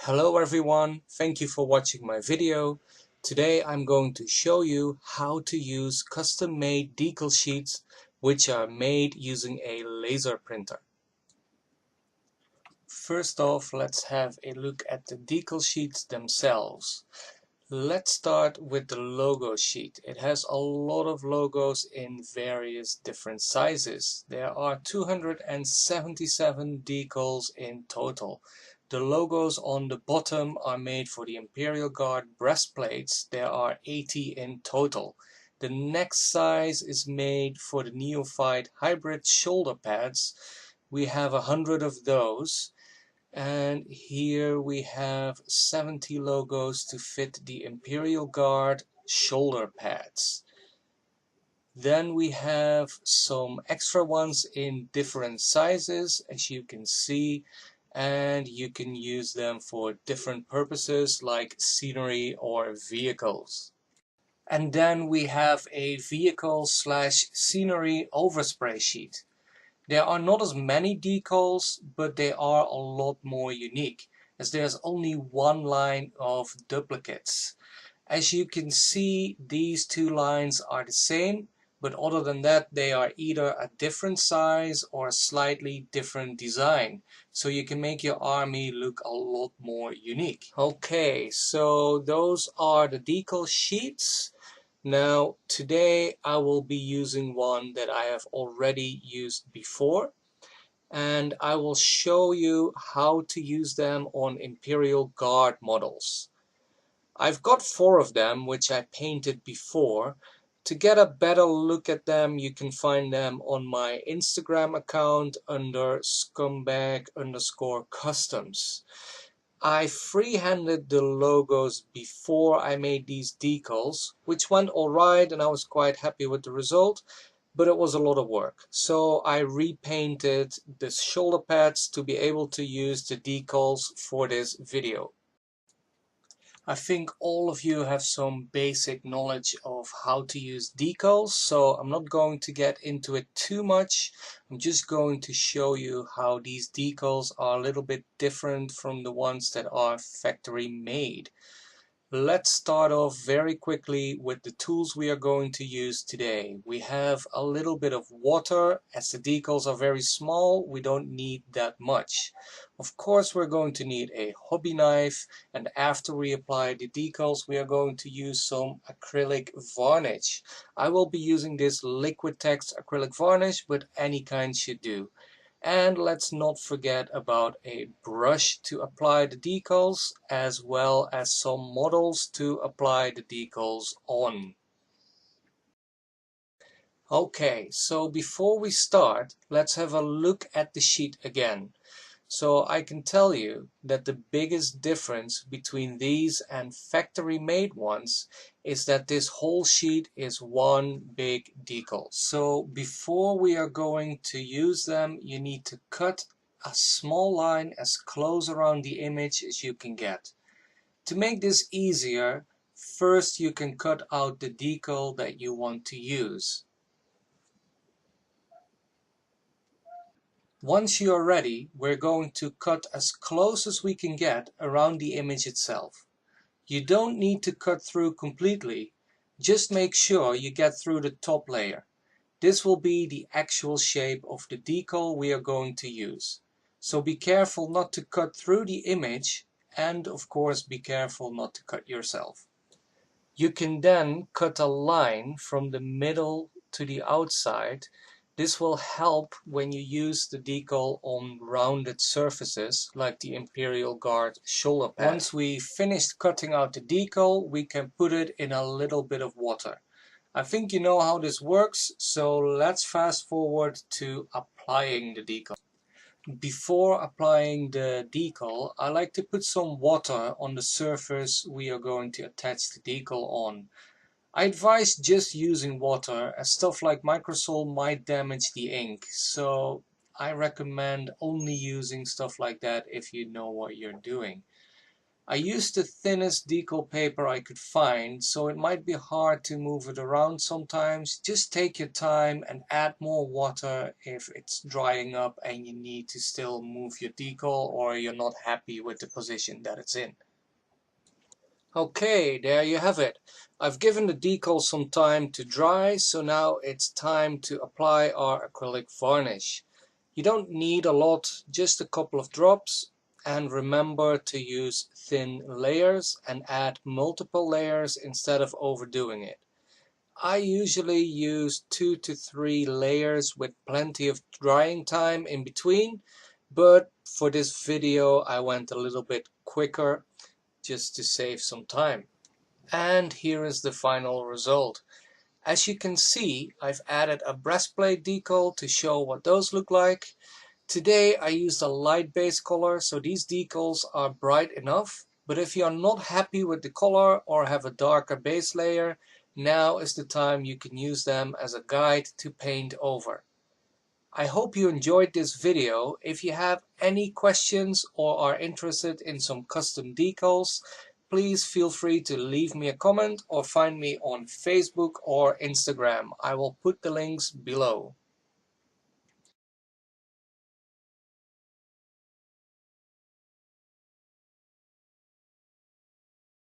Hello everyone, thank you for watching my video. Today I'm going to show you how to use custom-made decal sheets which are made using a laser printer. First off, let's have a look at the decal sheets themselves. Let's start with the logo sheet. It has a lot of logos in various different sizes. There are 277 decals in total. The logos on the bottom are made for the Imperial Guard breastplates. There are 80 in total. The next size is made for the Neophyte hybrid shoulder pads. We have 100 of those. And here we have 70 logos to fit the Imperial Guard shoulder pads. Then we have some extra ones in different sizes, as you can see, and you can use them for different purposes like scenery or vehicles. And then we have a vehicle/scenery overspray sheet. There are not as many decals, but they are a lot more unique, as there's only one line of duplicates. As you can see, these two lines are the same, but other than that they are either a different size or a slightly different design. So you can make your army look a lot more unique. Okay, so those are the decal sheets. Now today I will be using one that I have already used before, and I will show you how to use them on Imperial Guard models. I've got 4 of them which I painted before. To get a better look at them, you can find them on my Instagram account under scumbag_customs. I freehanded the logos before I made these decals, which went alright and I was quite happy with the result, but it was a lot of work. So I repainted the shoulder pads to be able to use the decals for this video. I think all of you have some basic knowledge of how to use decals, so I'm not going to get into it too much. I'm just going to show you how these decals are a little bit different from the ones that are factory made. Let's start off very quickly with the tools we are going to use today. We have a little bit of water. As the decals are very small, we don't need that much. Of course, we're going to need a hobby knife, and after we apply the decals, we are going to use some acrylic varnish. I will be using this Liquitex acrylic varnish, but any kind should do. And let's not forget about a brush to apply the decals, as well as some models to apply the decals on. Okay, so before we start, let's have a look at the sheet again. So I can tell you that the biggest difference between these and factory made ones is that this whole sheet is one big decal. So before we are going to use them, you need to cut a small line as close around the image as you can get. To make this easier, first you can cut out the decal that you want to use. Once you are ready, we're going to cut as close as we can get around the image itself. You don't need to cut through completely, just make sure you get through the top layer. This will be the actual shape of the decal we are going to use. So be careful not to cut through the image, and of course be careful not to cut yourself. You can then cut a line from the middle to the outside. This will help when you use the decal on rounded surfaces like the Imperial Guard shoulder pad. Once we finished cutting out the decal, we can put it in a little bit of water. I think you know how this works, so let's fast forward to applying the decal. Before applying the decal, I like to put some water on the surface we are going to attach the decal on. I advise just using water, as stuff like microsol might damage the ink, so I recommend only using stuff like that if you know what you're doing. I used the thinnest decal paper I could find, so it might be hard to move it around sometimes. Just take your time and add more water if it's drying up and you need to still move your decal or you're not happy with the position that it's in. Okay, there you have it. I've given the decal some time to dry, so now it's time to apply our acrylic varnish. You don't need a lot, just a couple of drops, and remember to use thin layers and add multiple layers instead of overdoing it. I usually use 2 to 3 layers with plenty of drying time in between, but for this video I went a little bit quicker just to save some time. And here is the final result. As you can see, I've added a breastplate decal to show what those look like. Today I used a light base color, so these decals are bright enough, but if you're not happy with the color or have a darker base layer, now is the time you can use them as a guide to paint over. I hope you enjoyed this video. If you have any questions or are interested in some custom decals, please feel free to leave me a comment or find me on Facebook or Instagram. I will put the links below.